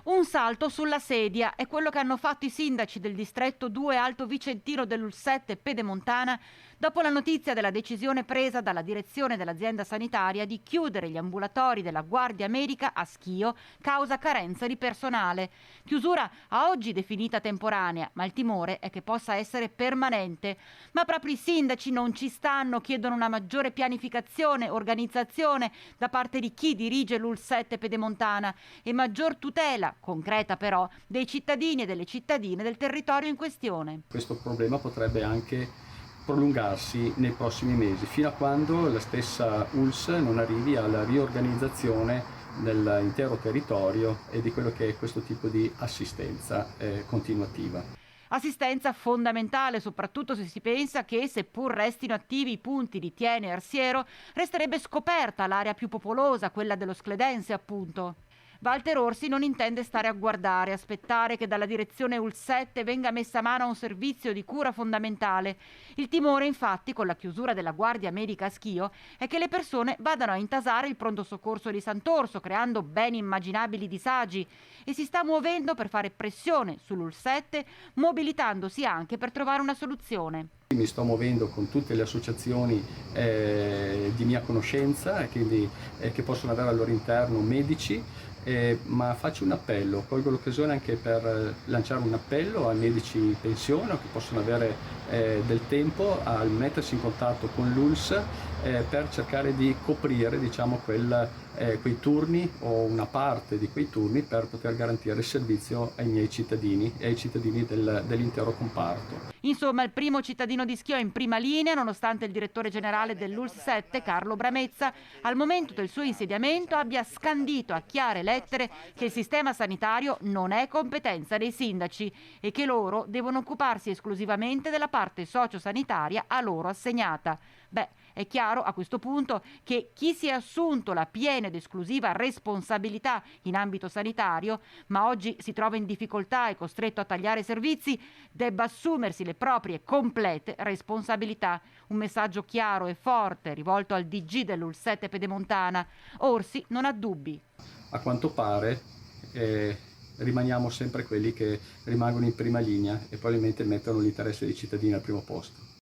Un salto sulla sedia è quello che hanno fatto i sindaci del distretto 2 Alto Vicentino dell'Ulsette Pedemontana dopo la notizia della decisione presa dalla direzione dell'azienda sanitaria di chiudere gli ambulatori della Guardia Medica a Schio causa carenza di personale. Chiusura a oggi definita temporanea, ma il timore è che possa essere permanente. Ma proprio i sindaci non ci stanno, chiedono una maggiore pianificazione, organizzazione da parte di chi dirige l'Ulsette Pedemontana e maggior tutela concreta però dei cittadini e delle cittadine del territorio in questione. Questo problema potrebbe anche prolungarsi nei prossimi mesi, fino a quando la stessa ULSS non arrivi alla riorganizzazione dell'intero territorio e di quello che è questo tipo di assistenza continuativa. Assistenza fondamentale, soprattutto se si pensa che, seppur restino attivi i punti di Thiene e Arsiero, resterebbe scoperta l'area più popolosa, quella dello Scledense, appunto. Walter Orsi non intende stare a guardare, aspettare che dalla direzione Ulsette venga messa mano a un servizio di cura fondamentale. Il timore, infatti, con la chiusura della Guardia Medica a Schio, è che le persone vadano a intasare il pronto soccorso di Sant'Orso, creando ben immaginabili disagi, e si sta muovendo per fare pressione sull'Ulsette, mobilitandosi anche per trovare una soluzione. Mi sto muovendo con tutte le associazioni di mia conoscenza che possono avere al loro interno medici, ma faccio un appello, colgo l'occasione anche per lanciare un appello ai medici in pensione o che possono avere del tempo a mettersi in contatto con l'ULSS per cercare di coprire, diciamo, quei turni o una parte di quei turni per poter garantire il servizio ai miei cittadini e ai cittadini dell'intero comparto. Insomma, il primo cittadino di Schio è in prima linea, nonostante il direttore generale dell'ULSS 7, Carlo Bramezza, al momento del suo insediamento abbia scandito a chiare lettere che il sistema sanitario non è competenza dei sindaci e che loro devono occuparsi esclusivamente della parte sociosanitaria a loro assegnata. Beh, è chiaro a questo punto che chi si è assunto la piena ed esclusiva responsabilità in ambito sanitario, ma oggi si trova in difficoltà e costretto a tagliare servizi, debba assumersi le proprie complete responsabilità. Un messaggio chiaro e forte rivolto al DG dell'Ulsette Pedemontana. Orsi non ha dubbi. A quanto pare rimaniamo sempre quelli che rimangono in prima linea e probabilmente mettono l'interesse dei cittadini al primo posto.